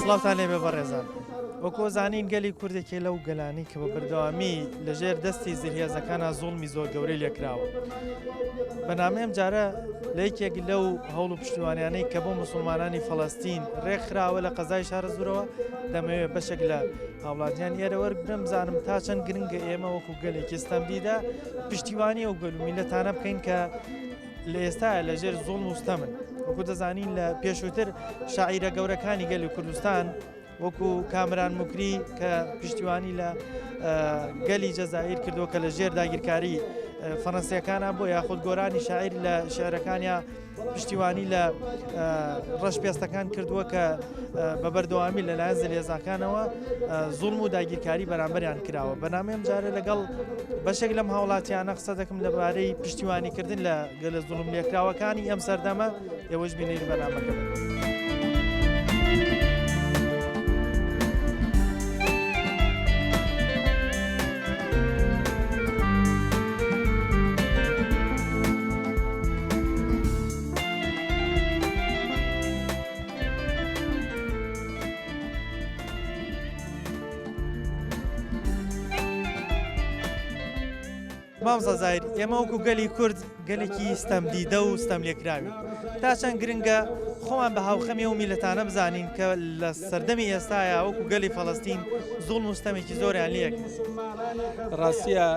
سڵاوتان لێبێ بەڕێزان وەکو زانین گەلی کوردێکی لەو گەلانی کە بە بەردەوامی لەژێر دەستی زلهێزەکانە زوڵمی زۆر گەورەی لێکراوە. بەنامەیەم جارە لە یەکێک لەو هەوڵ و پشتیوانیانەی کە بۆ موسڵمانانی فەڵەستین ڕێکخراوە لە قەزای شارە زورەوە دەمەوێت بەشێک لە هاوڵاتیان ئێرە وەرگرم بزانم تا چەند گرنگە ئێمە وەکو گەلێکی ستەمبیدا پشتیوانی ئەو گەل و میلەتانە بکەین کە لە ئێستاە لەژێر زوڵم و ستەمن. وەکو دەزانین لە پێشووتر شاعیرە گەورەکانی گەلی کوردستان وەکو کامران موکری کە پشتیوانی لە گەلی جەزایر کردووە کە لە ژێر داگیرکاری فەڕەنسیەکانە بۆ یاخود گۆرانی شاعیر لە شێعرەکانیا پشتیوانی لە ڕەشپێستەکان کردووە کە بە بەردەوامی لەلایەن زلهێزەکانەوە زوڵم و داگیرکاری بەرامبەریان کراوە. بەنامەیەم جارە لەگەڵ بەشێک لەم هاوڵاتیانە قسە دەکەم لەبارەی پشتیوانیکردن لە گەلە زوڵم لێکراوەکانی ئەم سەردەمە ئێوەش بینەی بەرنامەکە بن. مامزە زایر ئێمە وەکو گەلی کورد گەلێکی ستەمدیدە و ستەم لێکراوی تا چەند گرنگە خۆمان بە هاوخەمی و میلەتانە بزانین کە لە سەردەمی ئێستاە وەکو گەلی فەڵەستین زوڵم و ستەمێکی زۆریان لێک. ڕاستیە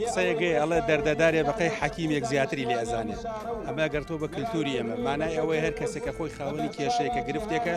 قسەیەگەی ئەڵێ دەردەدارێ بەقەی حەکیمێک زیاتری لێ ئەزانێت. ئەمە گەرتۆ بە کللتوری ئێمە مانای ئەوەی هەر کەسێکە خۆی خاوەنی کێشەیەکە گرفتێکە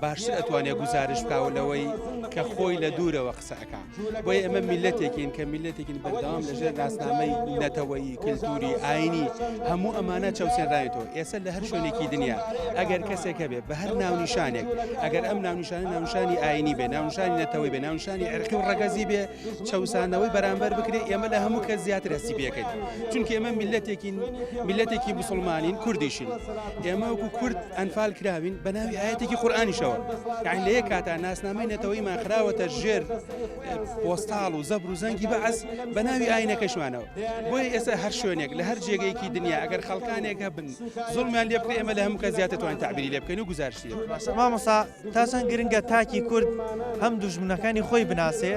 باشتر ئەتوانێت گزارش بکاو لەوەی کە خۆی لە دوورەوە قسەکە. بۆیە ئەمە میلەتێکین کە میلەتێکین بەردەوام لەژێر ناسنامەی نەتەوەیی کللتوری ئاینی هەموو ئەمانە چاوسێنراوێتەوە. ئێستا لە هەر شوێنێکی دنیا ئەگەر کەسێکە بێ بە هەر ناونیشانێک ئەگەر ئەم ناونیشانی ئاینی بێ ناونیشانی نەتەوەی بێ ناونیشانی عرقی و ڕەگەزی بێ چاوسانەوەی بەرامبەر بکرێت ئێمە لە هەموو کەس زیاتر هەستی پێکەین. چونکە ئێمە میلەتێکی موسڵمانین کوردیشین. ئێمە وەکو کورد ئەنفال کراوین بە ناوی ئاەتێکی قورئانیشەوە. یعنی لە یەک کاتا ناسنامەی نەتەوەیمان خراوەتە ژێر پۆستاڵ و زەبر و زەنگی بەعەز بە ناوی ئاینەکەشمانەوە. بۆیە ئێستا هەر شوێنێک لە هەر جێگەیەکی دنیا ئەگەر خەڵکانێک هەبن زوڵمیان لێ بکرێ ئێمە لە هەموو کەس زیاتر توانین تعبیری لێ بکەین و گزارشی. مامۆستا تا چەند گرنگە تاکی کورد هەم دوژمنەکانی خۆی بناسێ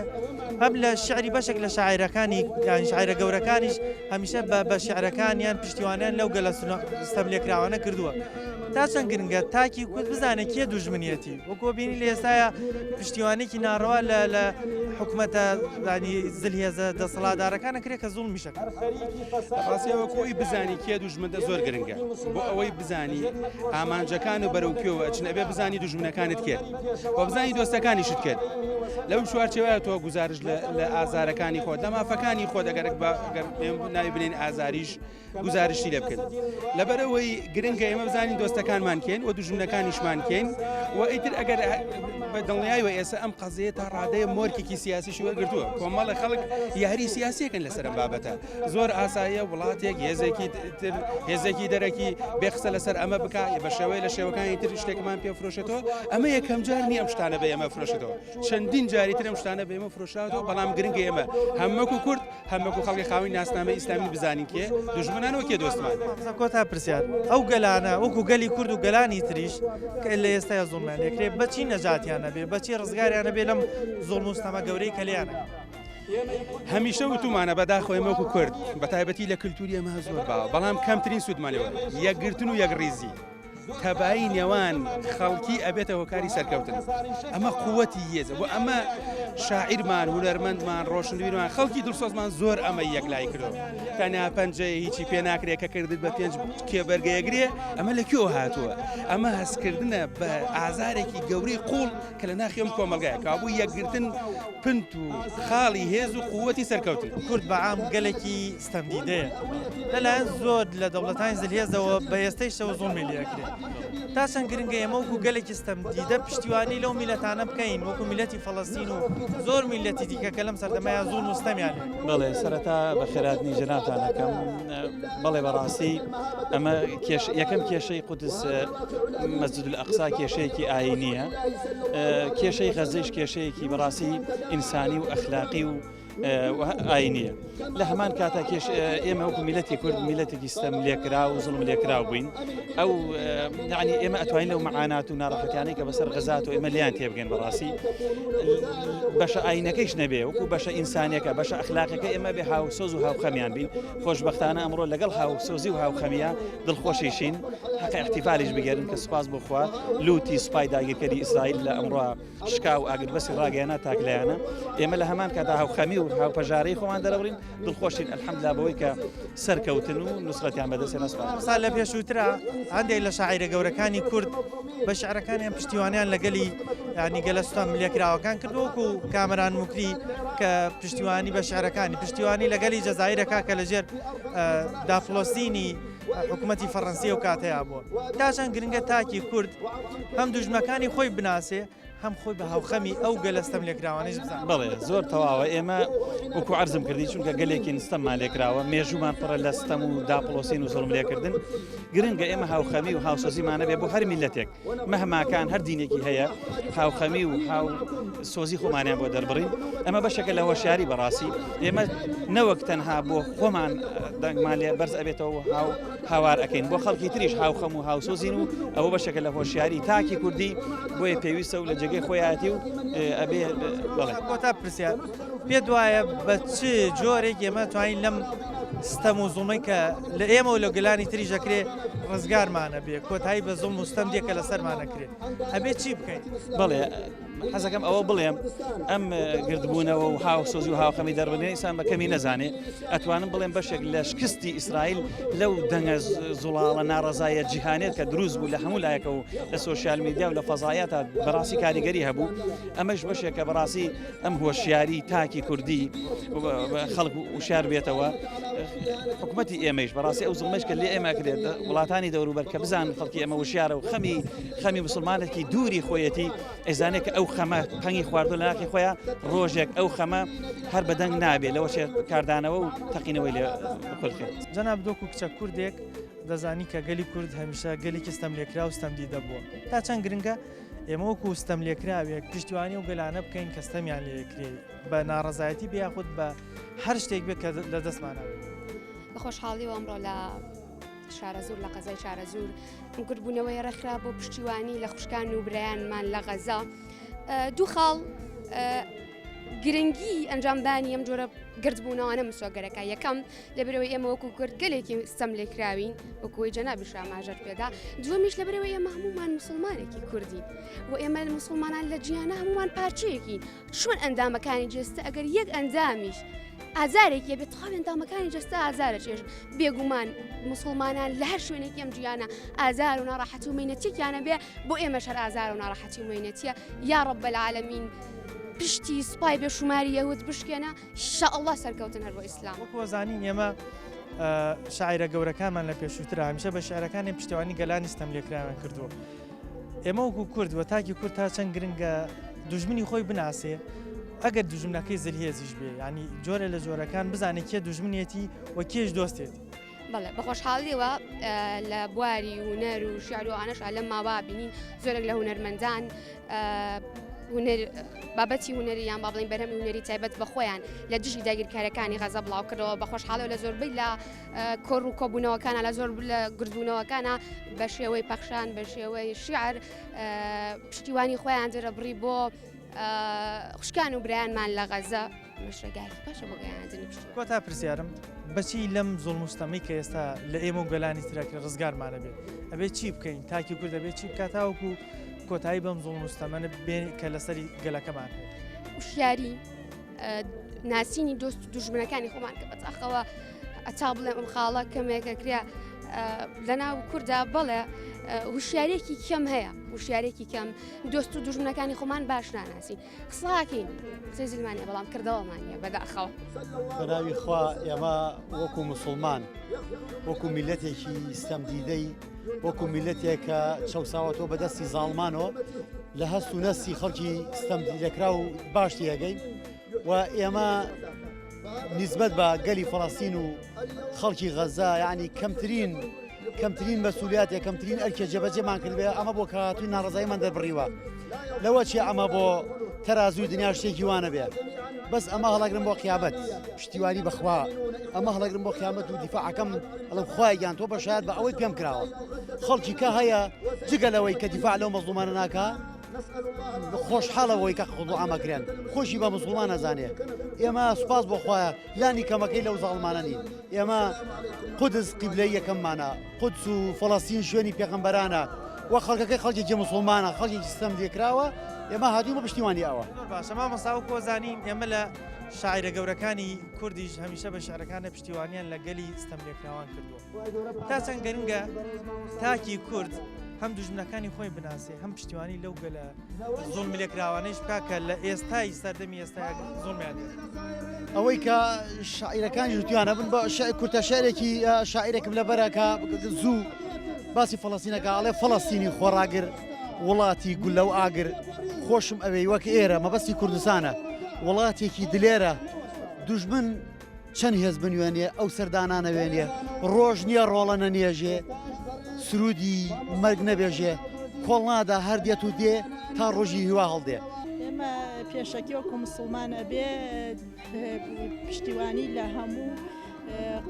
هەم لە شعری بەشێک لە شاعیرەکانی یانی شاعیرە گەورەکانیش هەمیشە بە شیعرەکانیان پشتیوانیان لەو گەلە ستەم لێکراوانە کردووە. تا چەند گرنگە تاکی کورد بزانێت کێ دوژمنیەتی وەکو بینی لە ئێستاە پشتیوانێکی ناڕەوا لە حکومەتە زلهێزە دەسەڵاتدارەکانە کرێ کە زوڵمی شەکە. ڕاستیەوە کۆی بزانی کێ دوژمنە زۆر گرنگە بۆ ئەوەی بزانی ئامانجەکان و بەرەوکیەوە ئەچنەبێ بزانی دوژمنەکانت کرد و بزانی دۆستەکانیشت کرد. لەو چوارچێوەیە تۆ گزارش لە ئازارەکانی خۆت لە مافەکانی خۆت ئەگەر ناوی بنێن ئازاریش گزارشی لێ بکەن. لەبەرەوەی گرنگە ئێمە بزانین دۆستەکانمان کێن و دوژمنەکانیشمان کێن و ئیتر ئەگەر بە دڵنیاییوە ئێستا ئەم قەزەیە تا ڕادەیە مۆرکێکی سیاسیشی وەرگرتووە کۆمەڵە خەڵک یاری سیاسیەکەن لەسەر ئەم بابەتە. زۆر ئاساییە وڵاتێک هێزێکی دەرەکی بێخسە لەسەر ئەمە بکە بە شێوەیە لە شێوەکانی تر شتێکمان پێفرۆشێتەوە. ئەمە یەکەم جار نیە ئەم شتانە بە ئێمە فرۆشێتەوە. چەندین جاری تر ئەم شتانە بە ئێمە فرۆشراوەتەوە بەڵام گرنگە ئێمە هەمووەکو کورد هەمووەکو خەڵکی خاوەنی ناسنامەی ئیسلامی بزانین کێ دوژمنانەوە کێ دۆستمان. کۆتا پرسیار ئەو گەلانە وەکو گەلی کورد و گەلانی تریش کە لە ئێستای زوڵمیان لێکرێ بەچی نەجاتیانە بێ بەچی ڕزگاریانە بێ لەم زوڵم و ستەمە گەورەی کە لێیانە. هەمیشە وتومانە بەداخۆی ئێمەوەکو کورد بە تایبەتی لە کللتوری ئەمە زۆر باوە بەڵام کەمترین سوودمانەوە یەکگرتن و یەکڕیزی تەبایی نێوان خەڵکی ئەبێتە هۆکاری سەرکەوتن. ئەمە قووەتی هێزە بۆ ئەمە شاعیرمان هونەرمەندمان ڕۆشنبیرمان خەڵکی دڵسۆزمان زۆر ئەمە یەکلای کردەوە. تەنیا پەنجەیە هیچی پێ ناکرێت کە کردت بە پێنج کێبەرگەیەگرێ ئەمە لەکوێوە هاتووە. ئەمە هەستکردنە بە ئازارێکی گەورەی قوڵ کە لە ناخی ئەم کۆمەلگایە کابوو یەکگرتن پنت و خاڵی هێز و قووەتی سەرکەوتن. کورد بەعام گەلێکی ستەمدیدەیە لەلایەن زۆر لە دەوڵەتانی زلهێزەوە بە ئێستەیشەوە زوڵمی لێکرێت. تا چەند گرنگە ئێمە وەکو گەلێکی ستەمدیدە پشتیوانی لەو میلەتانە بکەین وەکو میلەتی فەڵەستین و زۆر میلەتی دیکە کە لەم سەردەمایە زوڵم و ستەمیان لێ. بەڵێ سەرەتا بە خێراتنی جەنابتانەکەم بەڵێ بەڕاستی ئەمە یەکەم کێشەی قودس مەسجد الئەقسا کێشەیەکی ئاینیە کێشەی غەزەیش کێشەیەکی بەڕاستی ئینسانی و ئەخلاقی و ئاینیە لە هەمان کاتا کێش ئێمە وەکو میلەتی کورد میلەتێکی ستەم لێکرا و زڵم لێکرا بووین ئەو یعنی ئێمە ئەتوانین لەو معانات و ناڕەحەتیانەی کە بەسەر غەزات و ئێمە لیان تێبگەن بەڕاستی بەشە ئاینەکەیش نەبێ وەکو بەشە ئینسانیەکە بەشە ئەخلاقەکە ئێمە بێ هاوسۆز و هاوخەمیان بین خۆشبەختانە ئەمڕۆ لەگەڵ هاوسۆزی و هاوخەمیە دڵخۆشیشین حەقی احتیفالیش بگەرن کە سوپاس بۆ خوا لوتی سوپای داگیرکەری ئیسرائیل لە ئەمڕۆ شکا و ئاگربەسی ڕاگەیانە تاکلایانە ئێمە لە هەمان کاتا هاوخەمی و هاوپەژارەی خۆمان دەرەبڕین دڵخۆشین ئەلحەمدوللا بەوەی کە سەرکەوتن و نوسرەتیان بەدەستێنە سوپاس. سال لە پێشووترا هەندێک لە شاعیرە گەورەکانی کورد بە شعرەکانیان پشتیوانیان لەگەلی ینی گەلەستان ملێکراوەکان کردووەکو کامەران موکری کە پشتیوانی بە شعرەکانی پشتیوانی لەگەلی جەزایرەکە کە لەژێر دافلۆستینی حکوومەتی فەڕەنسی و کاتەیە بووە تاشان گرنگە تاکی کورد هەم دوژمەکانی خۆی بناسێ هەم خۆی بە هاوخەمی ئەو گەلەستەم لێکراوانش بزان. بەڵێ زۆر تەواوە ئێمە وەکو عەرزم کردی چونکە گەلێکی نستەممان لێکراوە مێژومان پڕە لە ستەم و داپڵۆسین و زڵم لێکردن گرنگە ئێمە هاوخەمی و هاوسۆزیمانە بێ بۆ هەر میلەتێک مەهماکان هەر دینێکی هەیە هاوخەمی و هاوسۆزی خۆمانیان بۆ دەربڕین ئەمە بەشێکە لە هۆشیاری بەڕاستی ئێمە نەوەک تەنها بۆ خۆمان دەنگمان لێ بەرز ئەبێتەوە هاوار ئەەکەین بۆ خەڵکی تریش هاوخەم و هاوسۆزین و ئەوە بەشێکە لە هۆشیاری تاکی کوردی بۆیە پێویستە و لە جێگەی خۆیاتی و ئەبێ بڵێ کۆتا پرسیار پێ دوایە بە چ جۆرێک ئێمە توانین لەم ستەم و زوڵمەی کە لە ئێمە و لە گەلانی تری ژەکرێ ڕزگارمانە بێ کۆتایی بە زوڵم و ستەم دیەکە لەسەرمانەکرێت ئەبێ چی بکەین؟ بڵێ حەزەکەم ئەوە بڵێم ئەم گردبوونەوە و هاوسۆزی و هاوخەمی دەربڕینی ئینسان بەکەمی نەزانێ ئەتوانم بڵێم بەشێک لە شکستی ئیسرائیل لەو دەنگە زوڵاڵە ناڕەزایە جیهانێت کە دروست بوو لە هەموو لایەکە و لە سۆشیال میدیا و لە فەزایەتە بەڕاستی کاریگەری هەبوو ئەمەش بەشێکە بەڕاستی ئەم هۆشیاری تاکی کوردی خەڵک وشار بێتەوە حکوومەتی ئێمەش بەڕاستی ئەو زڵمەش کە لێ ئێمە کرێت وڵاتانی دەوروبەر کە بزان خەڵکی ئەمە وشیارە و خەمی مسلمانێکی دووری خۆیەتی ئەزانێت کە ئەو خەمە پەنگی خواردو لە ناخی خۆیان ڕۆژێک ئەو خەمە هەر بەدەنگ نابێت لەوە کاردانەوە و تەقینەوەی لێ بخورخێت. جەناب دۆکو کچە کوردێک دەزانی کە گەلی کورد هەمیشە گەلێکی ستەم لێکرا و ستەم دیدە بووە تا چەند گرنگە ئێمە وەکو ستەم لێکراوێک پشتیوانی و گەلانە بکەین کە ستەمیان لێکرێ بە ناڕەزایەتی بیاخود بە هەر شتێک بێت کە لە دەستمانەوێت. بە خۆشحاڵی و ئەمڕۆ لە شارەزور لە قەزای شارەزور گردبوونەوەی ڕێکخرا بۆ پشتیوانی لە خوشکان و برایانمان لە غەزا دوو خاڵ گرنگی ئەنجامدانی ئەم جۆرە گردبوونەوەنە مسۆگەرەکە یەکەم لەبەرەوەی ئێمە وەکو کورد گەلێکی ستەم لێکراوین وەکوی جەنابی شاماژەر پێدا دووەمیش لەبەرەوەی ئێمە هەمومان مسلمانێکی کوردی و ئێمە مسلمانان لە جیهانە هەمومان پارچەیەکی چۆن ئەندامەکانی جێستە ئەگەر یەک ئەندامیش ئازارێکی بێت خاڵ ئەندامەکانی جەستە ئازارە چێژ بێگومان مسلمانان لە هەر شوێنێکی ئەم جیهانە ئازار و ناڕەحەتی و مەینەتێکیانە بێ بۆ ئێمەش هەر ئازار و ناڕەحەتی و مەینەتیە یا ڕەب العالەمین پشتی سوپای بێشوماری یەهود بشکێنە ئینشاءالله سەرکەوتن هەر بۆ ئیسلام. وەکو زانین ئێمە شاعیرە گەورەکانمان لە پێشووترە هەمیشە بە شعرەکانی پشتیوانی گەلانی ستەم لێکراویان کردووە ئێمە وەکو کورد وە تاکی کورد تا چەند گرنگە دوژمنی خۆی بناسێ ئەگەر دوژمنەکەی زلهێزیش بێ ینی جۆرە لە جۆرەکان بزانێت کێ دوژمنێتی و کێش دۆستێت. بەڵێ بە خۆشحاڵیەوە لە بواری هونەر و شیعرەوانەش لەم ماوا بینین زۆرێک لە هونەرمەندان بابەتی هونەریان با بڵین بەرهەمی هونەری تایبەت بە خۆیان لە دژی داگیرکاریەکانی غەزە بڵاو کردەوە بە خۆشحاڵەوە لە زۆربەی لە کۆڕ و کۆبوونەوەکانە لە زۆر لە گردبوونەوەکانە بە شێوەی پەخشان بە شێوەی شیعر پشتیوانی خۆیان دەرەبڕی بۆ خوشکان و برایانمان لە غەزە مەشرەگایکی باشە بۆ گەیاندنی پشتیوانی. کۆتا پرسیارم بەچی لەم زوڵم و ستەمەی کە ئێستا لە ئێمە و گەلانی ترەکە ڕزگارمانە بێت ئەبێت چی بکەین تاکی کورد دەبێت چی بکات تاوەکو کۆتایی بەم زوڵم و ستەمەنە بێن کە لەسەری گەلەکەمان وشیاری ناسینی دۆست و دوژمنەکانی خۆمان کە بەتاخەوە ئەتا بڵێم ئەم خاڵە کەمێکەکرا لەناو کووردا بەڵێ وشیارێکی کەم هەیە وشیارێکی کەم دۆست و دوژمنەکانی خۆمان باش ناناسین قسڵاکەین قسەی زلمانە بەڵام کردەوەمانە بەداخەوە بەناوی خوا ئێمە وەکو مسلمان وەکو میلەتێکی ستەم دیدەی وەکو میلەتێکە چەساوەتەوە بەدەستی زاڵمانەوە لە هەست و نەستی خەڵکی ستەم دیدەکرا و باشتی ئەگەین و ئێمە نسبەت بە گەلی فەڵەستین و خەڵکی غەزا یعنی کەمترین مەسئولیات یەکەمترین ئەرکێ جێبەجێمان کردبێ ئەمە بۆ کاتوی ناڕزاییمان دەربڕیوە لەوە چی ئەمە بۆ تەرازوی دنیا شتێکی وانە بێ بەس ئەمە هەڵاگرم بۆ قیامەت پشتیوانی بەخوا ئەمە هەڵاگرم بۆ قیامەت و دیفاعەکەم ئەڵم خوایان تۆ بەشایەت بە ئەوەی پێم کراوە خەڵکی کە هەیە جگەلەوەی کە دیفاع لەو مەزلومانە ناکە خۆشحاڵەوەی کە خۆ ئاماکرێن خۆشی بە مسلمان نەزانێ ئێمە سوپاس بۆ خوایە لانی کەمەکەی لەو زاڵمانە نین ئێمە قودس قیبلەی یەکەممانە قودس و فەڵەستین شوێنی پێغەمبەرانە وە خەڵکەکەی خەڵکێکی مسلمانە خەڵکێکی سیستەم لێکراوە ئێمە هاتووی بە پشتیوانی ئەوە باشە مامۆستا و کۆزانین ئێمە لە شاعرە گەورەکانی کوردیش هەمیشە بە شعرەکانە پشتیوانیان لە گەلی ستەم لێکراوان کردووە تا چەند گەرنگە تاکی کورد هەم دوژمنەکانی خۆی بناسێ هەم پشتیوانی لەو گەلە زوڵمی لێکراوانەیش بکاکە لە ئێستای سەردەمی ئێستا زوڵمیان دێت ئەوەی کە شاعیرەکانی ژوتیانە بن بە کورتە شعرێکی شاعیرێکم لە بەرەکە زوو باسی فەڵەستینەکە ئەڵێ فەڵەستینی خۆڕاگر وڵاتی گولە و ئاگر خۆشم ئەوەی وەک ئێرە مەبەستی کوردستانە وڵاتێکی دلێرە دوژمن چەند هێز بنوێنێ ئەو سەردانانە وێنێ ڕۆژ نییە ڕۆڵە نەنێژێ سرودی مەرگ نەبێژێ کۆڵنادا هەر دێت و دێ تا ڕۆژی هیوا هەڵدێ ئێمە پێشەکی وەکو مسلمانە بێ پشتیوانی لە هەموو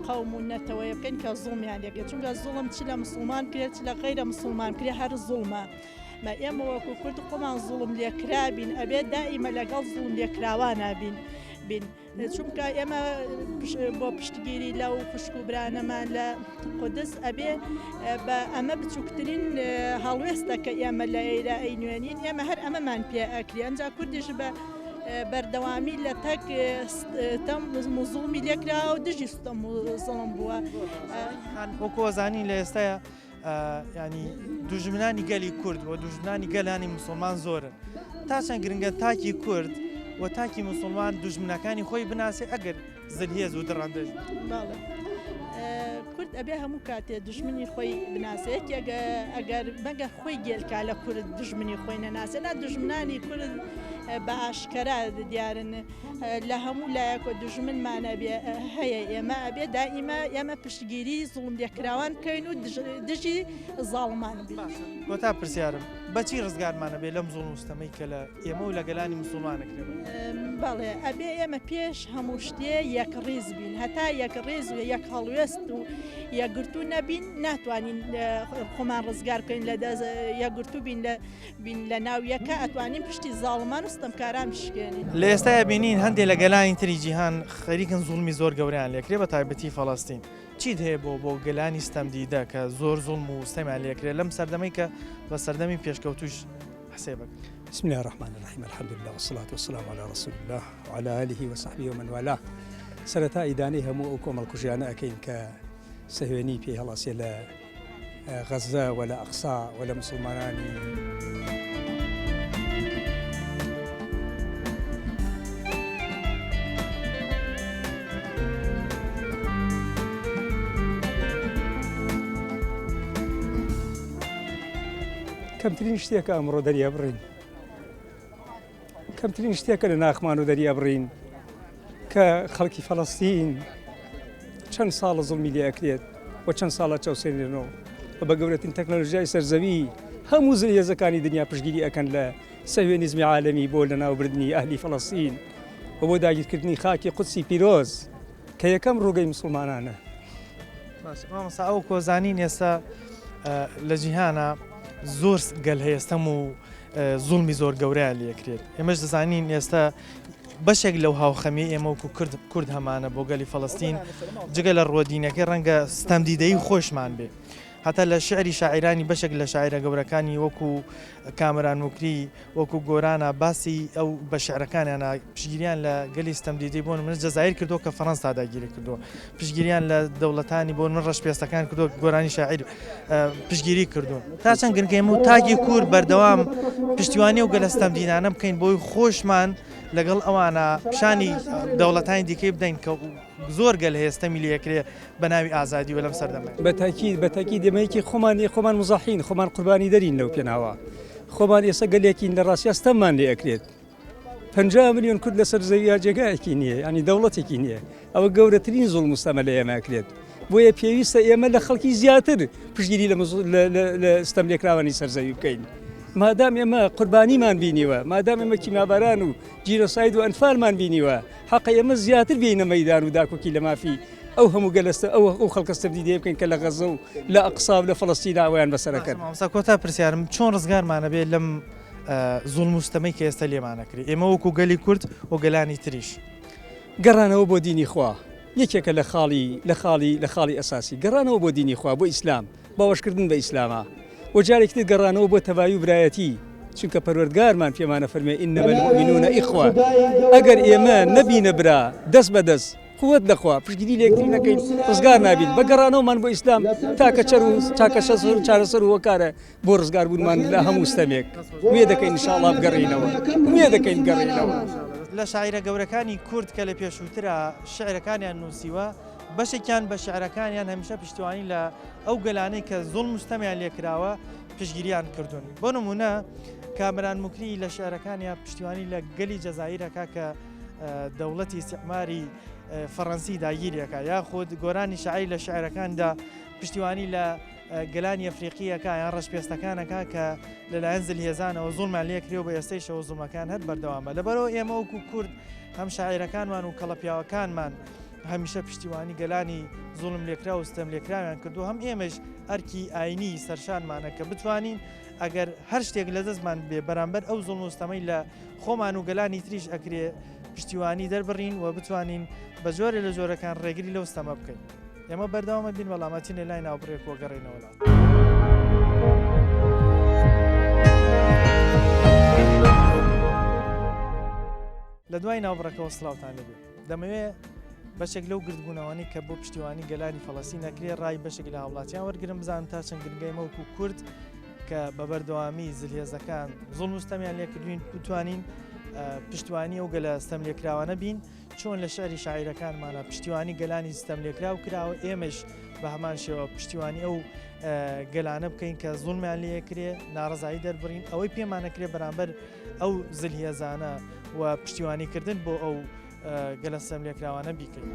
قەوم و نەتەوەی بکەین کە زوڵمیان لێکێت چونکە زوڵم چ لە مسلمان کرێت لە غەیرە مسلمان کرێ هەر زوڵمە مە ئێمە وەکو کورد خۆمان زوڵم لێکرابین ئەبێ دائیمە لەگەڵ زوڵم لێکراوانە بین چونکە ئێمە بۆ پشتگیری لەو خوشک و برانەمان لە قودس ئەبێ بە ئەمە بچووکترین هەڵوێستە کە ئێمە لە ئێرە ئەی نوێنین ئێمە هەر ئەمەمان پێ ئەکری ئەنجا کوردیش بە بەردەوامی لە تەک تەم زوڵمی لێکرا و دژی ستەم و زڵم بووە وەکۆزانی لە ئێستاە ینی دوژمنانی گەلی کورد و دوژمنانی گەلانی مسلمان زۆرن تا چەند گرنگە تاکی کورد و تاکی مسلمان دوژمنەکانی خۆی بناسێ ئەگەر زلهێز و دڕندەش کورد ئەبێ هەموو کاتێ دژمنی خۆی بناسێت ئەگەر مەگە خۆی گێلکا لە کورد دژمنی خۆی نەناسێ نا دژمنانی کورد بە ئاشکرا دیارن لە هەموو لایەک و دژمنمانە بێ هەیە ئێمە ئەبێ دائیمە ئێمە پشتگیری زوڵم لێکراوان بکەین و دژی زاڵمان بین بۆ تا پرسیارم بەچی ڕزگارمانە بێ لەم زوڵم وستەمەی کە لە ئێمە و لە گەلانی مسلمانەکرێت بەڵێ ئەبێ ئێمە پێش هەموو شتێ یەک ڕێز بین هەتا یەک ڕێز و یەک هەڵوێست و یەکگرتو نەبین ناتوانین خۆمان ڕزگار بکەین لە یەکگرتو بین لە ناو یەکە ئەتوانین پشتی زاڵمان وستەمکاران بشکێنین لە ئێستاە بینین هەندێک لە گەلانی تری جیهان خەریکن زوڵمی زۆر گەوریان لێکرێ بە تایبەتی فەڵەستین چیت هەیە بۆ گەلانی ستەمدیدە کە زۆر زوڵم و ستەمیان لێکرێت لەم سەردەمەی کە بە سەردەمی پێشکەوتوش حسێبک بسم الله الرحمن الرحيم الحمد لله والصلاة والسلام على رسول الله وعلى آله وصحبه ومن والاه سرتا إداني همو أوكم الكجانا أكين كسهويني في هلاسي لا غزة ولا أقصى ولا مسلماناني کەمترین شتێکە ئەمڕۆ دەریا بڕین کەمترین شتێکە لە ناخمان و دەریا بڕین کە خەڵکی فەڵەستین چەند ساڵە زوڵمی لێ ئەکرێت و چەند ساڵە چاوسێنێنەوە و بە گەورەترین تەکنۆلۆژیای سەرزەوی هەموو زلهێزەکانی دنیا پشتگیری ئەکەن لە سەوێنیزمی عالەمی بۆ لەناوبردنی ئەهلی فەڵەستین و بۆ داگیرکردنی خاکی قودسی پیرۆز کە یەکەم ڕووگەی مسلمانانە. مامۆستا ئەو کۆزانین ئێستا لە جیهانە زۆر گەل هەیەستەم و زوڵمی زۆر گەورەیان لێکرێت ئێمەش دەزانین ئێستا بەشێک لەو هاوخەمی ئێمە وکو کورد هەمانە بۆ گەلی فەڵەستین جگە لە ڕۆدینەکەی ڕەنگە ستەمدیدەی خۆشمان بێ هەتا لە شعری شاعرانی بەشێک لە شاعرە گەورەکانی وەکو کامران موکری وەکو گۆرانە باسی ئەو بە شعرەکانیانە پشگیریان لە گەلی ستەمدیدەی بۆن من جەزایر کردو کە فەڕەنسا داگیری کردو پشگیریان لە دەوڵەتانی بۆ من ڕەشپێستەکان کردو گۆرانی شاعیر پشگیری کردوون تا چەند گرنگەم و تاکی کورد بەردەوام پشتیوانی و گەلە ستەمدیدانە بکەین بۆی خۆشمان لەگەڵ ئەوانە پیشانی دەوڵەتانی دیکەی بدەین کە زۆر گەل هێستەمی لێکرێ بە ناوی ئازادی و لەم سەردەمە بەتاکی دەمەیەکی خۆمان مزاحین خۆمان قوربانی دەرین لەو پێناوە خۆمان ئێستا گەلێکین لە ڕاستی ستەممان لێ ئەکرێت 50 ملیۆن کورد لەسەر زەویە جێگایەکی نییە ینی دەوڵەتێکی نییە ئەوە گەورەترین زوڵم و ستەمە لە ئێمە ئەکرێت بۆیە پێویستە ئێمە لە خەڵکی زیاتر پشتگیری لە ستەم لێکراوانی سەرزەوی بکەین مادام ئێمە قوربانیمان بینیوە مادام ئێمە کیماباران و جیرۆساید و ئەنفالمان بینیوە حەق ئێمە زیاتر بینە مەیدان و داکۆکی لە مافی ئەو هەموو گەلەستە ئەو خەڵکەستە دیدێ بکەین کە لە غەزە و لە ئەقسا و لە فەڵەستین ئاویان بەسەرەکەن. مامۆستا کۆتا پرسیارم چۆن ڕزگارمانە بێت لەم زوڵم و ستەمەی کە ئێستا لێمانەکری ئێمە وەکو گەلی کورد و گەلانی تریش گەڕانەوە بۆ دینی خوا یەکێکە لە خاڵی ئەساسی گەڕانەوە بۆ دینی خوا بۆ ئیسلام باوەشکردن بە ئیسلامە و جارێکتر گەڕانەوە بۆ تەواوی و برایەتی چونکە پەروەردگارمان پێمانە فەرمێ ئینەمە المؤمنون ئیخوە ئەگەر ئێمە نەبینە برا دەست بەدەست قوت دەخوا پشتگیری لێکتری نەکەین ڕزگار نابین بە گەڕانەوەمان بۆ ئیسلام تاکە چارەسەر و وەکارە بۆ ڕزگار بوونمان لە هەموو ستەمێک وێ دەکەین ئینشاءڵڵا بگەڕینەوە وێ دەکەین بگەڕینەوە. لە شاعیرە گەورەکانی کورد کە لە پێشووترە شعرەکانیان نووسیوە بەشێکیان بە شعرەکانیان هەمیشە پشتیوانی لە ئەو گەلانەی کە زوڵم و ستەمیان لێکراوە پشتگیریان کردوون. بۆ نمونە کامران موکری لە شعرەکانیان پشتیوانی لە گەلی جەزایرەکە کە دەوڵەتی استعماری فەڕەنسی داگیریەکە یاخود گۆرانی شاعیر لە شعرەکاندا پشتیوانی لە گەلانی ئەفریقیەکە یان ڕەشپێستەکانەکە کە لەلایەن زلهێزانەوە زوڵمان لێکرێەوە بە ئێستەیشەوە زوڵمەکان هەر بەردەوامە لەبەرەوە ئێمە وەکو کورد هەم شاعیرەکانمان و کەڵەپیاوەکانمان هەمیشە پشتیوانی گەلانی زوڵم لێکرا و ستەم لێکراویان کردو هەم ئێمەش ئەرکی ئاینی سەرشانمانە کە بتوانین ئەگەر هەر شتێک لە دەستمان بێ بەرامبەر ئەو زوڵم و ستەمەی لە خۆمان و گەلانی تریش ئەکرێ پشتیوانی دەربڕین و بتوانین بە جۆرە لە جۆرەکان ڕێگری لەو ستەمە بکەین. ئێمە بەردەوامە بین وەڵامەتی لای ناوبڕێکەوە گەڕێنەوەلا. لە دوای ناوبڕەکەەوە سڵاوتان لەبێت دەمەوێت بەشێک لەو گردبوونەوەی کە بۆ پشتیوانی گەلانی فەڵەستین نەکرێ ڕای بەشێک لە هاوڵاتیان وەرگرم بزانم تا چەند گرنگای مەوکو کورد کە بە بەردەوامی زلهێزەکان زوڵم و ستەمیان لێکردوین بتوانین پشتیوانی ئەو گەلە ستەم لێکراوانە بین چۆن لە شعری شاعیرەکانمانە پشتیوانی گەلانی ستەم لێکراو کراوە ئێمەش بە هەمان شێوە پشتیوانی ئەو گەلانە بکەین کە زوڵمیان لێکرێ ناڕزایی دەربڕین ئەوەی پێمانەکرێ بەرامبەر ئەو زلهێزانە و پشتیوانیکردن بۆ ئەو گەلە ستەم لێکراوانە بیکەین.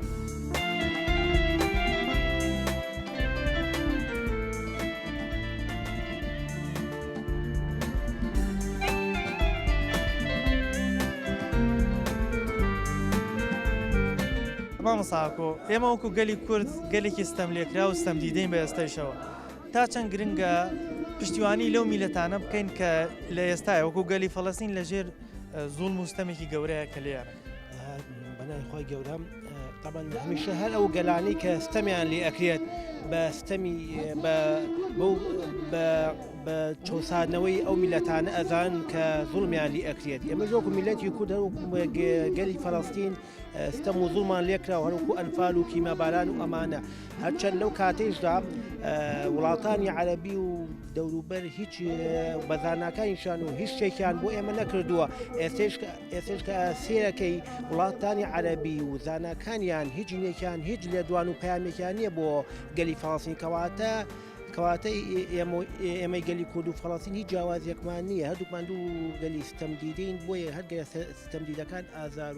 مامۆساکۆ ئێمە وەکو گەلی کورد گەلێکی ستەم لێکرا و ستەم دیدەین بە ئێستایشەوە تا چەند گرنگە پشتیوانی لەو میلەتانە بکەین کە لە ئێستای وەکو گەلی فەڵەستین لەژێر زوڵم و ستەمێکی گەورەیە کە لێیانە بەنای خۆی گەورەم طبعا هەمیشە هەر ئەو گەلانەی کە ستەمیان لێ ئەکرێت بە ستەمی بە چۆسانەوەی ئەو میلەتانە ئەزان کە زوڵمیان لی ئەکرێت ئێمە وەکو میلەتی کورد گەلی فەڵەستین ستەم و زوڵمان لێکرا هەروکو ئەنفال و کیماباران و ئەمانە هەرچەند لەو کاتێشدا وڵاتانی عەرەبی و دەوروبەر هیچ بەزاناکانیشان و هیچ شتێکیان بۆ ئێمە نەکردووە ئێستش کە سێرەکەی وڵاتانی عەرەبی و زاناکانیان هیچ نێکیان هیچ لێ دوان و پەیامێکیان نییە بۆ گەلی فەڵەستین کەواتە ئێمەی گەلی کورد و فەڵەستین هیچ جیاوازیەکمان نییە هەردووکمان دوو گەلی ستەم دیدەین بۆیە هەر گەلە ستەم دیدەکان ئازار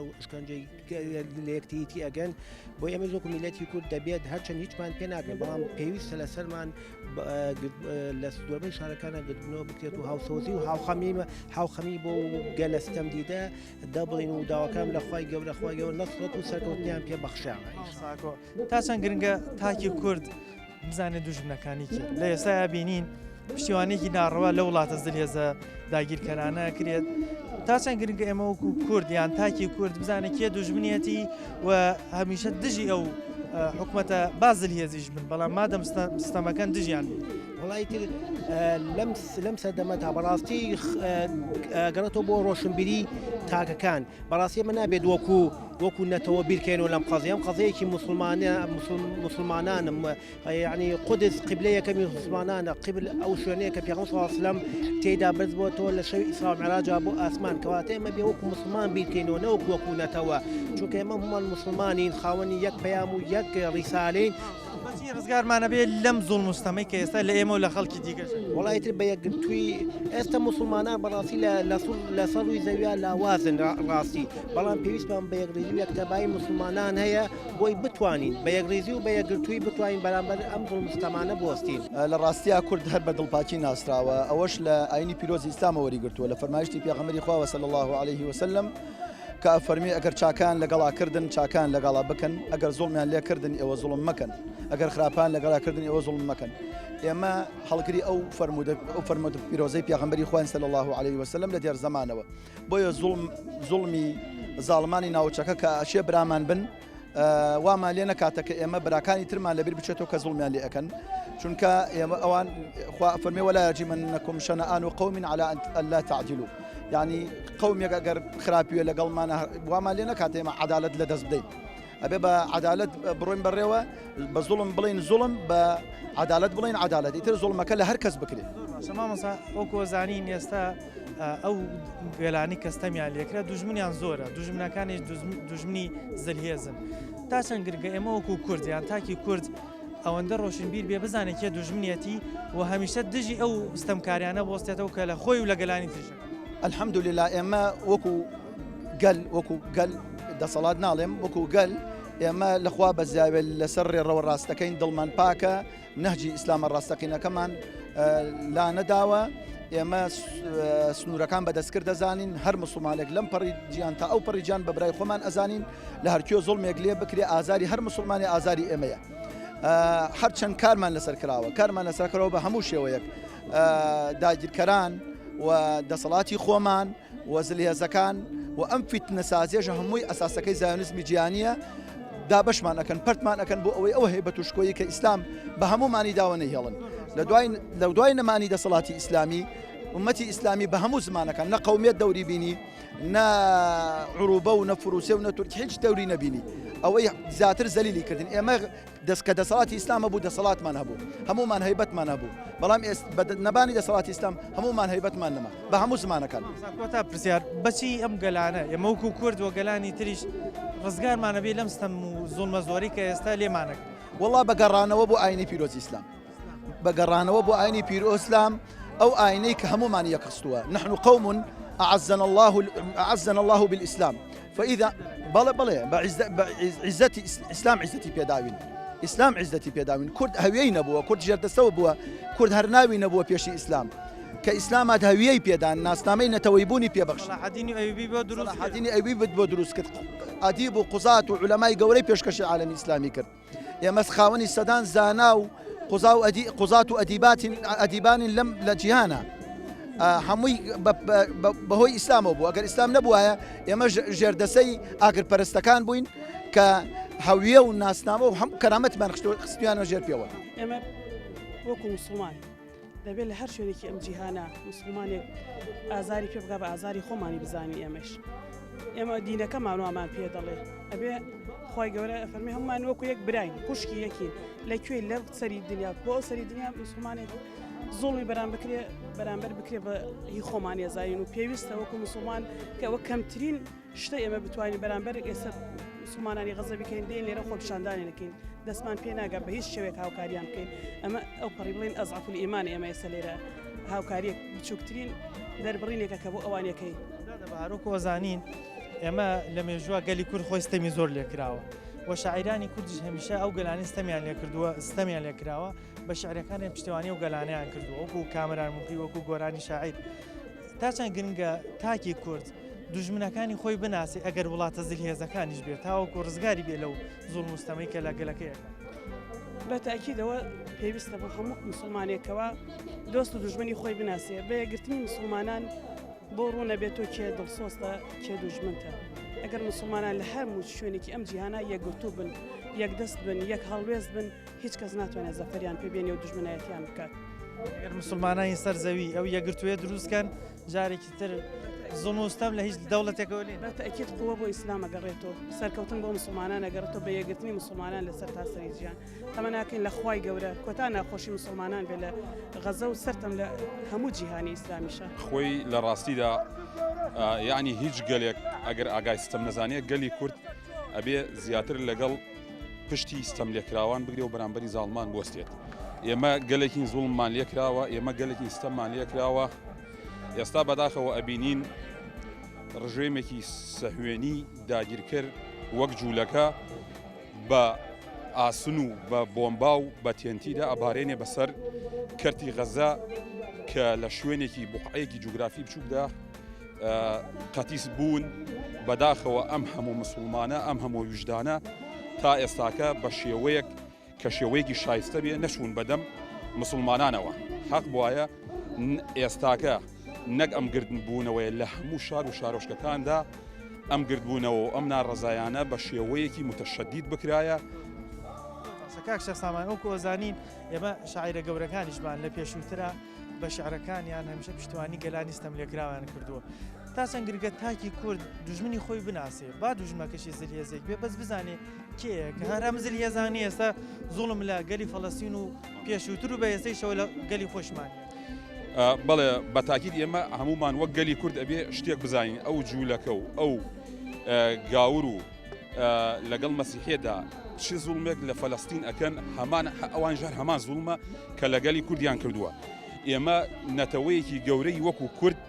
و شکنجەی لە یەکتریتی ئەگەن بۆ ئێمە وەکو میلەتی کورد دەبێت هەرچەند هیچمان پێ ناکرێت بەڵام پێویستە لەسەرمان لە زۆربەی شارەکانە گرتبوونەوە بکرێت و هاوسۆزی و هاوخەمی بۆ گەلە ستەم دیدە دەبڵین و داواکەم لە خوای گەورە نەسڵەت و سەرکەوتنیان پێ بەخشاوە تا چەند گرنگە تاکی کورد بزانێت دوژمنەکانی کرد لە ئێستا بینین پشتیوانێکی ناڕەوە لە وڵاتە زلهێزە داگیرکەرانە کرێت تا چەند گرنگە ئێمە وەکو کورد یان تاکی کورد بزانێت کێ دوژمنیەتی و هەمیشە دژی ئەو حکوومەتە باز زلهێزیش بن بەڵام مادەم ستەمەکان دژیان بن وڵی تر لەم سەردەمەدا بەڕاستی گەڕێتەوە بۆ ڕۆشنبیری تاکەکان بەڕاستی ئێمە نابێت وەکو نەتەوە بیرکەینەوە لەم قەزەیە ئەم قەزەیەکی مسلمانانم یعنی قودس قیبلەیەکەمی مسلمانانە قیبل ئەو شوێنەیە کە پێغەمبەر صلی الله علیه و سلم تێیدا بەرز بووەتەوە لە شەوی ئیسرا و معراجا بۆ ئاسمان کەواتە ئێمە بێ وەکو مسلمان بیرکەینەوە نەوەکو وەکو نەتەوە چونکە ئێمە هەموومان مسلمانین خاوەنی یەک پەیام و یەک ڕیسالەین ڕزگارمانە بێت لەم زوڵ مستەمەی کە ئێستا لە ئێمە و لە خەڵکی دیگەش وڵایتر بە یەکگرتووی ئێستا مسلمانان بەڕاستی لە سەر ڕووی زەویان لاوازن ڕاستی بەڵام پێویستمان بە یەکڕێزی و یەکتەبایی مسلمانان هەیە بۆی بتوانین بە یەکڕێزی و بە یەکگرتووی بتوانین بەرامبەر ئەم زوڵ مستەمانە بوەستین. لە ڕاستیە کورد هەر بە دڵپاچی ناسراوە ئەوەش لە ئاینی پیرۆزی ئیسلامە وەریگرتووە لە فەرمایشتی پێغەمبەری خوا صلی الله عليه وسلم کە فەرمی ئەگەر چاکان لەگەڵا کردن چاکان لەگەڵا بکەن ئەگەر زوڵمیان لێکردن ئێوە زوڵم مەکەن ئەگەر خراپان لەگەڵا کردن ئێوە زوڵم مەکەن. ئێمە هەڵگری ئەو فەرمودە پیرۆزەی پێغەمبەری خوا صلی الله عليه وسلم لە دێر زەمانەوە بۆیە زوڵمی زاڵمانی ناوچەکە کە ئەشێ برامان بن وامان لێ نەکاتە کە ئێمە براکانی ترمان لەبیر بچێتەوە کە زوڵمیان لێ ئەەکەن چونکە ئێمە ئەوان فەرمی وەلا یەجریمەنەکم شەنەئان قەوم على أن لا تعدلوا يعني قەومێک ئەگەر خراپیوە لەگەڵمانە وامان لێ نەکات ئێمە عەدالەت لەدەست بدەین ئەبێ بە عەدالەت بڕۆین بەڕێوە بە زوڵم بڵین زوڵم بە عەدالەت بڵین عەدالەت ئیتر زوڵمەکە لە هەر کەس بکرێت. مامۆستا وەکو زانین ئێستا ئەو گەلانی کەستەمیان لێکرا دوژمنیان زۆرە دوژمنەکانیش دوژمنی زلهێزن تا چەند گرگە ئێمە وەکو کوردیان تاکی کورد ئەوەندە ڕۆشنبیر بێ بزانێت کێ دوژمنیەتی و هەمیشە دژی ئەو ستەمکاریانە بۆستێتەوە کە لە خۆی و لە گەلانی تژە. الحەمدولله ئێمە وەکو گەل دەسەڵات ناڵێم وەکو گەل ئێمە لەخوا بەزیاوێت لەسەر ڕێڕەوە ڕاستەکەین دڵمان پاکە نەهجی ئیسلامە ڕاستەقینەکەمان لا نەداوە ئێمە سنوورەکان بەدەستکرد دەزانین هەر مسلمانێک لەم پەڕی گیان تا ئەو پەڕی گیان بە برای خۆمان ئەزانین لە هەرکوێ زوڵمێک لێ بکرێ ئازاری هەر مسلمانی ئازاری ئێمەیە هەرچەند کارمان لەسەر کراوە کارمان لەسەر کراوە بە هەموو شێوەیەک داگیرکەران و دەسەڵاتی خۆمان و زلهێزەکان و ئەم فیتنە سازیێژە هەمووی ئەساسەکەی زایۆنیزمی جیهانیە دابشمان ئەکەن پەرتمان ئەکەن بۆ ئەوەی ئەوە هەیە بە توشکۆیی کە ئیسلام بە هەموومانی داوە نەهێڵن لە دوای نەمانی دەسەڵاتی ئیسلامی ومەتی ئیسلامی بە هەموو زمانەکان نە قەومیەت دەوری بینی نە عروبە و نە فروسیە و نە تورکی هیچ دەوری نەبینی ئەوەی زیاتر زەلیلی کردن ئێمە کە دەسەڵاتی ئیسلامە بوو دەسەڵاتمان هەبوو هەمومان هەیبەتمان هەبوو بەڵام نەبانی دەسەڵاتی ئیسلام هەمومان هەیبەتمان نەما بە هەموو زمانەکان. تا پرسیار بەچی ئەم گەلانە ئێمە وەکو کورد و گەلانی تریش ڕزگارمانە بێ لەم ستەم و زوڵمە زۆری کە ئێستا لێمانەکە وەڵا بەگەڕانەوە بۆ ئاینی پیرۆزی ئیسلام بەگەڕانەوە بۆ ئاینی پیرۆ ئیسلام ئەو ئاینەی کە هەمومان یەکخستووە نحن قوم أعزنا الله بالإسلام فإذا بەڵێ عزتي إسلام عزتي پێداوین ئیسلام عزتي پێداوین کورد هەویەی نەبووە کورد ژێردەستەوە بووە کورد هەر ناوی نەبووە پێشی ئیسلام کە ئیسلامات هەویەی پێدان ناسنامەی نەتەوەی بوونی پێبەخش حدینی ئەوی بۆ دروست کرد ئەدیب و قوزات و علەمای گەورەی پێشکەشی عالەمی ئیسلامی کرد ئێمە خاوەنی سەدان زانا و قوزات و ئەدیبانی لەم لە جیهانە هەمووی بەهۆی ئیسلامەوە بوو ئەگەر ئیسلام نەبووایە ئێمە ژێردەسەی ئاگرپەرستەکان بووین کە هەویە و ناسنامە و هەموو کەرامەتمان خستویانە ژێر پێوە. ئێمە وەکو مسلمان دەبێت لە هەر شوێنێکی ئەم جیهانە مسلمانێک ئازاری پێ بگا بە ئازاری خۆمانی بزانی ئێمەش ئێمە دینەکەمان وامان پێ دەڵێ ئەبێ خۆی گەورە فەرمی هەمومان وەکو یەک براین خوشکی یەکین لەکوێ لە سەری دنیا بۆ ئەو سەری دنیا مسلمانێک زۆڵی بەرامبەر بکرێ بە هی خۆمانی ئەزارین و پێویستە وەکو مسلمان کە ئەوە کەمترین شتە ئێمە بتوانین بەرامبەرێک ئێستا مسلمانانی غەزە بکەین دێن لێرە خۆ پیشاندانی نەکەین دەستمان پێ ناگا بە هیچ شێوێک هاوکاریان بکەین ئەمە ئەو پەڕی بڵین ئەزعەف الئیمان ئێمە ئێستا لێرە هاوکاریەک بچووکترین دەربڕینێکە کە بۆ ئەوانەکەی هەروەکو زانین ئێمە لە مێژووە گەلی کورد خۆی ستەمی زۆر لێکراوە و شاعیرانی کوردیش هەمیشە ئەو گەلانی ستەمیان لێکردووە ستەمیان لێکراوە بە شعرەکانی پشتیوانی و گەلانەیان کردووە وەکو کامران موقی وەکو گۆرانی شاعیر تا چەند گرنگە تاکی کورد دوژمنەکانی خۆی بناسی ئەگەر وڵاتە زلهێزەکانیش بێت تاوەکو ڕزگاری بێ لەو زوڵ مستەمەی کە لە گەلەکەیەکە بە تاکیدەوە پێویستە بۆ هەموو مسلمانێکەوە دۆست و دوژمنی خۆی بناسێ بە یەکگرتنی مسلمانان بۆ ڕوونە بێتۆ کێ دڵسۆستە کێ دوژمنتە ئەگەر مسلمانان لە هەموو شوێنێکی ئەم جیهانە یەکگرتوو بن یەک دەست بن یەک هەڵوێز بن هیچ کەس ناتوانێت زەفەریان پێبێنێ و دوژمنایەتیان بکات ئەگەر مسلمانانی سەر زەوی ئەو یەکگرتوویە دروستکەن جارێکی تر زوڵم و ستەم لە هیچ دەوڵەتێکەوە لێ بە تەکید قووە بۆ ئیسلام ئەگەڕێتەوە سەرکەوتن بۆ مسلمانان ئەگەڕێتەوە بە یەکگرتنی مسلمانان لەسەر تاسەری جیهان ئەمە ناکەین لە خوای گەورە کۆتا ناخۆشی مسلمانان بێ لە غەزە و سەرتەم لە هەموو جیهانی ئیسلامیشە خۆی لە ڕاستیدا یعنی هیچ گەلێک ئەگەر ئاگای ستەم نەزانێت گەلی کورد ئەبێ زیاتر لەگەڵ پشتی ستەم لێکراوان بگرێ و بەرامبەری زاڵمان بۆستێت ئێمە گەلێکی زوڵممان لێکراوە ئێمە گەلێکی ستەممان لێکراوە ئێستا بەداخەوە ئەبینین ڕژێمێکی سەهوێنی داگیرکرد وەک جوولەکە بە ئاسن و بە بۆمبا و بە تێنتیدا ئەبارێنێ بەسەر کەرتی غەزە کە لە شوێنێکی بوقعەیەکی جوگرافی بچووکدا قەتیس بوون بەداخەوە ئەم هەموو مسلمانە ئەم هەموو وجدانە تا ئێستاکە بە شێوەیەک کە شێوەیەکی شایستە بێ نەچوون بەدەم مسلمانانەوە حەق بواە ئێستاکە نەک ئەم گردن بوونەوەی لە هەموو شار و شارۆشکەکاندا ئەم گردبوونەوە ئەم ناڕەزایانە بە شێوەیەکی متەشەدید بکرایە کاک شەخسامان ئەو کۆزانین ئێمە شاعیرە گەورەکانیشمان لە پێشووترە بە شعرەکانیان هەمیشە پشتوانی گەلانی ستەم لێکراویان کردووە تا چەند گرگە تاکی کورد دوژمنی خۆی بناسێ با دوژمەکەشی زلهێزێک بێ بەس بزانێ کێیە کە هەر ئەم زلهێزانی ئێستا زوڵم لە گەلی فەڵەستین و پێشووتر و بە ئێستەی شەوە لە گەلی خۆشمانی بەڵێ بە تاکید ئێمە هەمومان وەک گەلی کورد ئەبێ شتێک بزانین ئەو جوولەکە و ئەو گاور و لەگەڵ مەسیحێدا چ زوڵمێک لە فەلەستین ئەکەن هەمان ئەوان ژار هەمان زوڵمە کە لە گەلی کوردیان کردووە ئێمە نەتەوەیەکی گەورەی وەکو کورد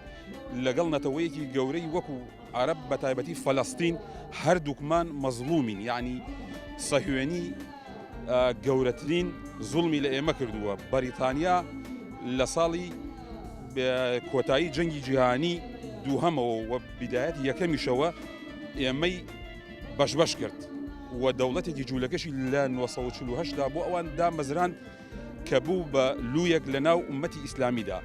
لەگەڵ نەتەوەیەکی گەورەی وەکو عەرەب بە تایبەتی فەلەستین هەردووکمان مەزڵومین یعنی سەهوێنی گەورەترین زوڵمی لە ئێمە کردووە بەریتانیا لە ساڵی کۆتایی جەنگی جیهانی دووهەمەوە و بیدایەتی یەکەمیشەوە ئێمەی بەشبەش کرد و دەوڵەتێکی جوولەکەشی لە 1940دا بۆ ئەوان دامەزران کە بوو بە لوویەک لە ناو ئومەتی ئیسلامیدا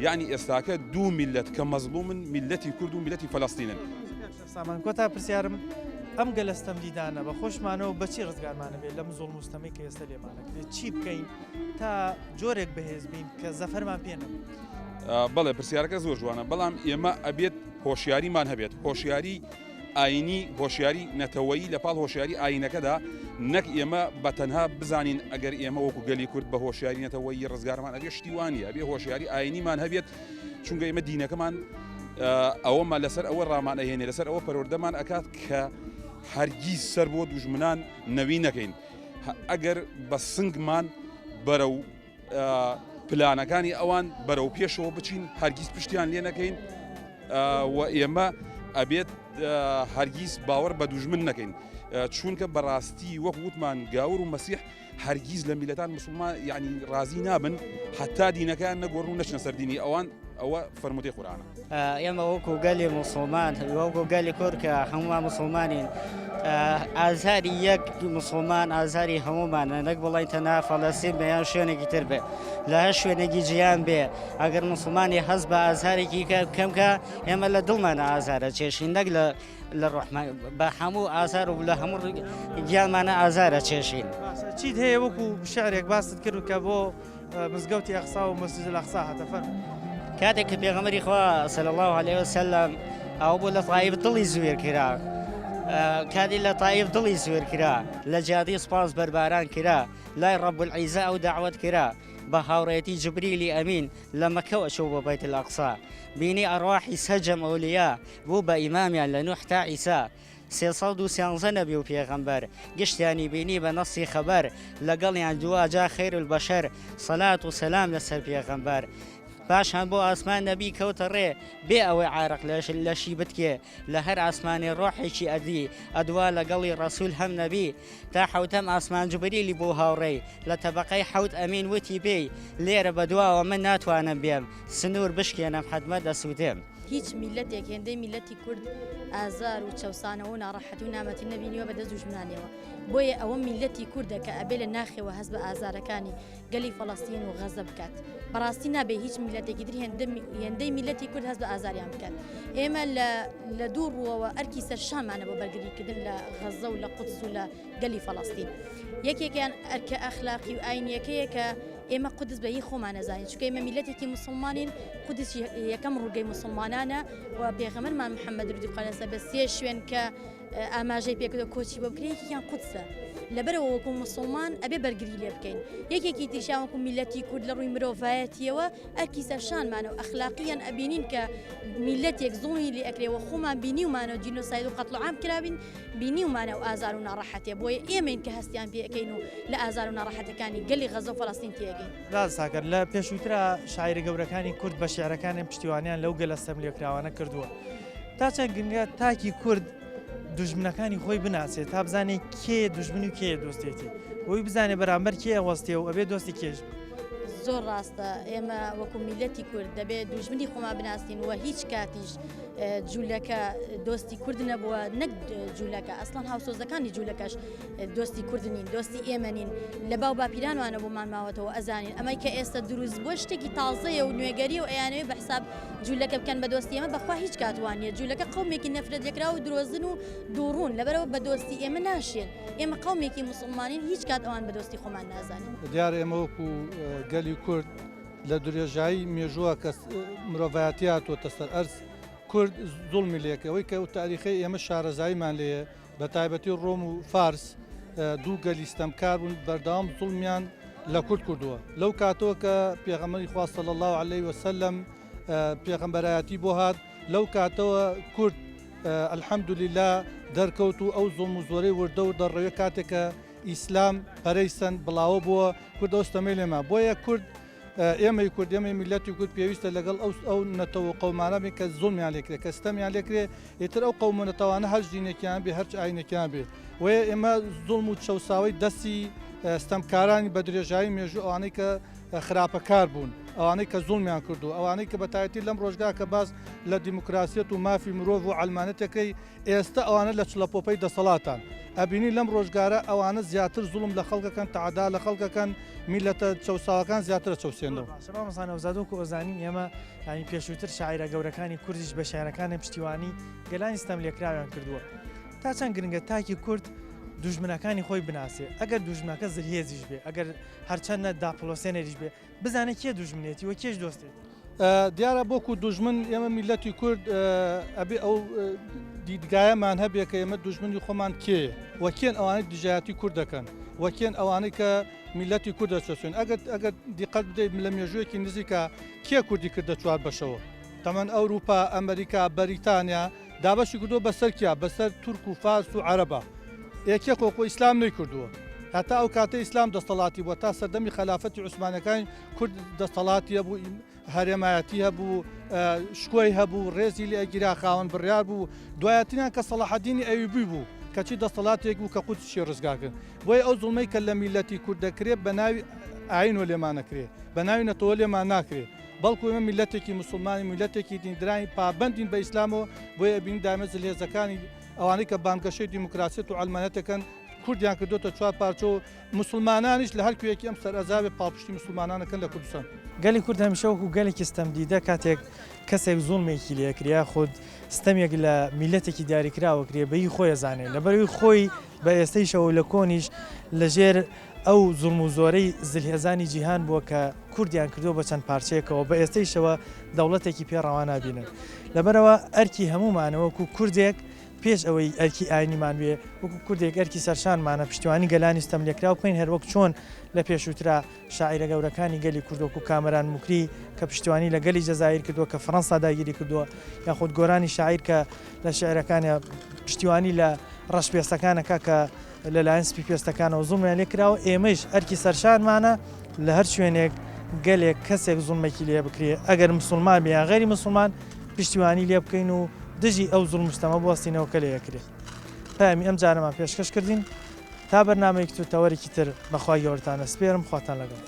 یعنی ئێستاکە دوو میلەت کە مەزڵومن میلەتی کورد و میلەتی فەلەستینن سامان کۆتا پرسیارم ئەم گەلەستەم دیدانە بە خۆشمانەوە بەچی ڕزگارمانە بێت لەم زۆڵ مستەمەی کە ئێستا لێمانەکرێت چی بکەین تا جۆرێک بەهێز بین کە زەفەرمان پێنەم بەڵێ پرسیارەکە زۆر جوانە بەڵام ئێمە ئەبێت هۆشیاریمان هەبێت هۆشیاری ئاینی هۆشیاری نەتەوەیی لە پاڵ هۆشیاری ئاینەکەدا نەک ئێمە بە تەنها بزانین ئەگەر ئێمە وەکو گەلی کورد بە هۆشیاری نەتەوەیی ڕزگارمان ئەبێ شتیوانە ئەبێ هۆشیاری ئاینیمان هەبێت چونکە ئێمە دینەکەمان ئەوەمان لەسەر ئەوە ڕامان ئەهێنێ لەسەر ئەوە پەروەردەمان ئەکات کە هەرگیز سەر بۆ دوژمنان نەوی نەکەین ئەگەر بە سنگمان بەرەو پلانەکانی ئەوان بەرەو پێشەوە بچین هەرگیز پشتیان لێ نەکەین و ئێمە ئەبێت هەرگیز باوەڕ بە دوژمن نەکەین چونکە بەڕاستی وەک وتمان گاور و مەسیح هەرگیز لە میلەتان مسلمان یعنی ڕازی نابن حتا دینەکان نەگۆڕن و نەچنە سەر دینی ئەوان ئەوە فەرموتەی قورئانە ئێمە وەکو گەلی موسڵمان وەکو گەلی کورد کە هەمومان موسڵمانین ئازاری یەک مسلمان ئازاری هەمومانە نەک بڵین تەنها فەڵەستین بە یان شوێنێکی تر بێ لە هەر شوێنێکی جیان بێ ئەگەر مسلمانی هەست بە ئازارێکی کەمکە ئێمە لە دڵمانە ئازارە چێشین نەک لە ڕۆحمان بە هەموو ئازار و لە هەموو گیانمانە ئازارە چێشین چیت هەیە وەکو شعرێک باست کرد کە بۆ مزگەوتی ئەقسا و مەسجد الأقصا هاتە فەرموو کاتێک کە پێغەمبەری خوا صلی الله علیه وسلم ئەو بۆ لە طائف دڵی زوێر کرا کاتی لە طائف دڵی زوێر کرا لە جادی سپاس بەرباران کرا لای ڕەب العیزە ئەو داعوەت کرا بە هاوڕێتی جبریلی ئەمین لە مەکەوە چوو بۆ بەیت الأقصا بینی ئەڕواحی سەجەم ئەولیا بوو بە ئیمامیان لە نوح تا ئیسا 313 نەبی و پێغەمبەر گشتیانی بینی بە نەسی خەبەر لەگەڵیان دواجا خەیر البەشەر سەلات و سەلام لەسەر پێغەمبەر پاشان بۆ ئاسمان نەبی کەوتە ڕێ بێ ئەوەی عارق لەشی بتکێ لە هەر ئاسمانی ڕۆحێکی ئەدی ئەدوا لەگەڵی ڕەسوول هەم نەبی تا حوتەم ئاسمان جوبریلی بۆ هاوڕێی لە تەبەقەی حوت ئەمین وتی پێی لێرە بەدواوە من ناتوانم بێم سنوور بشکێنم حەدمە دەسووتێم هیچ میلەتێک هێندەی میلەتی کورد ئازار و چەوسانەوە و ناڕەحەتی و نامەتی نەبینیوە بەدەست دوژمنانیەوە بۆیە ئەوە میلەتی کوردە کە ئەبێ لە ناخێوە هەست بە ئازارەکانی گەلی فەڵەستین و غەزە بکات بەڕاستی نابێ هیچ میلەتێکی تر هێندەی میلەتی کورد هەست بە ئازاریان بکات ئێمە لە دوو ڕووەوە ئەرکی سەرشانمانە بۆ بەرگریکردن لە غەزە و لە قودس و لە گەلی فەڵەستین یەکێکیان ئەرکە ئەخلاقی و ئاینیەکەیە کە ئێمە قودس بە هی خۆمان نەزانین چونکە ئێمە میلەتێکی موسڵمانین قودس یەکەم ڕووگەی موسڵمانانە و پێغەمبەرمان محەممەد ڕضی خوای لەسەر بە سێ شوێن کە ئاماژەی پێکردە کۆچی بۆ بکرێتیان قودسە لەبەرەوە وەکو مسلمان ئەبێ بەرگری لێ بکەین یەکێکی تریشان وەکو میلەتی کورد لە ڕووی مرۆڤایەتیەوە ئەرکی سەرشانمانە و ئەخلاقیان ئەبینین کە میلەتێک زوڵمی لێ ئەکرێەوە خۆمان بینیومانە و جینۆساید و قەتڵ عام کرابین بینیومانە و ئازار و ناڕەحەتێ بۆیە ئێمەین کە هەستیان پێەکەین و لە ئازار و ناڕەحەتەکانی گەلی غەزە و فەڵەستین تێگەین. راز ساکر لە پێشووترا شاعیرە گەورەکانی کورد بە شێعرەکانی پشتیوانیان لەو گەلە سەملێکراوانە کردووە تا چەند گرنگە تاکی کورد دوژمنەکانی خۆی بناسێت تا بزانێ کێ دوژمنی و کێ دۆستێتی بۆی بزانێ بەرامبەر کێ وەستێ و ئەبێ دۆستی کێش زۆر ڕاستە ئێمە وەکو میلەتی کورد دەبێت دوژمنی خۆمان بناستین و هیچ کاتیش جوولەکە دۆستی کورد نەبووە نەک جوولەکە ئەسڵان هاوسۆزەکانی جوولەکەش دۆستی کوردنین دۆستی ئێمەنین لە باو باپیرانوانە بۆمان ماوەتەوە ئەزانین ئەمەی کە ئێستا دروست بۆ شتێکی تازەیە و نوێگەری و ئەیانەوەی بە حساب جوولەکە بکەن بە دۆستی ئێمە بەخوا هیچ کاتوانیە جوولەکە قەومێکی نەفرەت لێکرا و درۆزن و دووڕوون لەبەرەوە بە دۆستی ئێمە ناشێن ئێمە قەومێکی موسڵمانین هیچ کات ئەوان بە دۆستی خۆمان نازانین دیارە ئێمە وەکو گەلی کورد لە درێژایی مێژووە کە مرۆڤایەتی هاتووەتە سەر ئەرز کورد زوڵمی لێکەوەی کە و تاریخی ئێمە شارەزاییمان لێیە بە تایبەتی ڕۆم و فارس دوو گەلیستەمکار بوون بەردەوام زوڵمیان لە کورد کردووە لەو کاتەوە کە پێغەمبەری خوا صلی الله علیه وسلم پێغەمبەرایەتی بۆ هات لەو کاتەوە کورد الحەمدولله دەرکەوت و ئەو زوڵم و زۆرەی وردە و دەڕەوێ کاتێکە ئیسلام پەرەیسەن بڵاوە بووە کورد ئەوستەمەی لێمە بۆیە کورد ئێمەی کورد ئێمەی میلەتی کورد پێویستە لەگەڵ ئەو نەتەوە قەومانە بین کە زوڵمیان لێکرێ کە ستەمیان لێکرێ ئێتر ئەو قەومونەتەوانە هەر دینێکیان بێ هەرچ ئاینێکیان بێ وەیە ئێمە زوڵم و چەوساوی دەستی ستەمکارانی بە درێژایی مێژوو ئەوانەی کە خراپەکار بوون ئەوانەی کە زوڵمیان کردو ئەوانەی کە بەتایەتی لەم ڕۆژگا کە باز لە دیموکراسیەت و مافی مرۆڤ و عەلمانەتەکەی ئێستا ئەوانە لە چلەپۆپەی دەسەڵاتان ئەبینی لەم ڕۆژگارە ئەوانە زیاتر زوڵم لە خەڵکەکەن تەعادا لە خەڵکەکەن میلەتە چەوساوەکان زیاترە چەوسێنەوە مەسانەوزادۆک و ئۆزانی ئێمە ینی پێشووتر شاعیرە گەورەکانی کوردیش بە شێعرەکانی پشتیوانی گەلانی ستەم لێکراویان کردووە تا چەند گرنگە تاکی کورد دوژمنەکانی خۆی بناسێ ئەگەر دوژمنەکە زلهێزیش بێ ئەگەر هەرچەندە داپلۆسێنەریش بێ بزانێت کێ دوژمنێتی و کێش دۆستێت دیارە بۆکو دوژمن ئێمە میلەتی کورد ئەبێ ئەو دیدگایەمان هەبێ کە ئێمە دوژمنی خۆمان کێ وەکێن ئەوانەی دژایەتی کورد دەکەن وەکێن ئەوانەی کە میلەتی کورد دەچەسوێن ئەگەر دیقەت بدەیت لە مێژوویەکی نزیکە کێ کوردی کردە چوار بەشەوە تەمەن ئەوروپا ئەمریکا بەریتانیا دابەشی کردووە بەسەر کیا بەسەر تورک و فارس و عەرەبە یەکێک وەکو ئیسلام نەیکردووە هەتا ئەو کاتە ئیسلام دەسەڵاتی بووە تا سەردەمی خەلافەتی عوسمانەکانی کورد دەسەڵاتی هەبوو هەرێمایەتی هەبوو شکۆی هەبوو ڕێزی لێ ئەگیرا خاوەن بڕیار بوو دوایەتیان کە سەلاحەدینی ئەیوبی بوو کەچی دەسەڵاتێک بوو کە قوتشی ڕزگاکرد بۆیە ئەو زوڵمەی کە لە میلەتی کورد دەکرێت بە ناوی ئاینۆ لێمان نەکرێت بە ناوی نەتەوە لێمان ناکرێت بەڵکو ئێمە میلەتێکی موسڵمانی میلەتێکی دیندرانی پابەندین بە ئیسلامەوە بۆیە بین دامە زلهێزەکانی ئەوانەی کە بانگەشەی دیموکراسیەت و عەلمانەتەکەن کوردیان کردوتە چوار پارچە و مسلمانانیش لە هەر کوێیەکی ئەم سەرئەزابێ پاڵپشتی مسلمانانەکەن لە کوردستان گەلی کورد هەمیشە وەکو گەلێکی ستەمدیدە کاتێک کەسێک زوڵمێکی لێکریا خۆت ستەمێک لە میلەتێکی دیاریکراوەکرێ بەی خۆی ئەزانێت لەبەروی خۆی بە ئێستەیشەوە لە کۆنیش لەژێر ئەو زوڵم و زۆرەی زلهێزانی جیهان بووە کە کوردیان کردو بە چەند پارچەیەکەوە بە ئێستەیشەوە دەوڵەتێکی پێڕەوانابینن لەبەرەوە ئەرکی هەمومانەوەکو کوردێک پێش ئەوەی ئەرکی ئاینیمان وێ وەکو کوردێک ئەرکی سەرشانمانە پشتیوانی گەلانی ستەم لێکرا و بکەین هەروەک چۆن لە پێشووترا شاعیرە گەورەکانی گەلی کوردۆک و کامەران موکری کە پشتیوانی لە گەلی جەزایر کردووە کە فەڕەنسا داگیری کردووە یاخود گۆرانی شاعیر کە لە شعرەکانی پشتیوانی لە ڕەشپێستەکانەکە کە لەلایەن سپی پێستەکانەوە زوڵمیان لێکراوە ئێمەش ئەرکی سەرشانمانە لە هەر شوێنێک گەلێک کەسێک زوڵمێکی لێ بکرێ ئەگەر مسلمان بیان غەیری مسلمان پشتیوانی لێ بکەین و دژی ئەو زوڵمشتەمە بوەستینەوە کە لێیەکرێت پامی ئەم جارەمان پێشکەش کردین تا بەرنامەیەک تو تەوەرێکی تر بەخوای گەورەتانە سپێرم خواتان لەگەڵ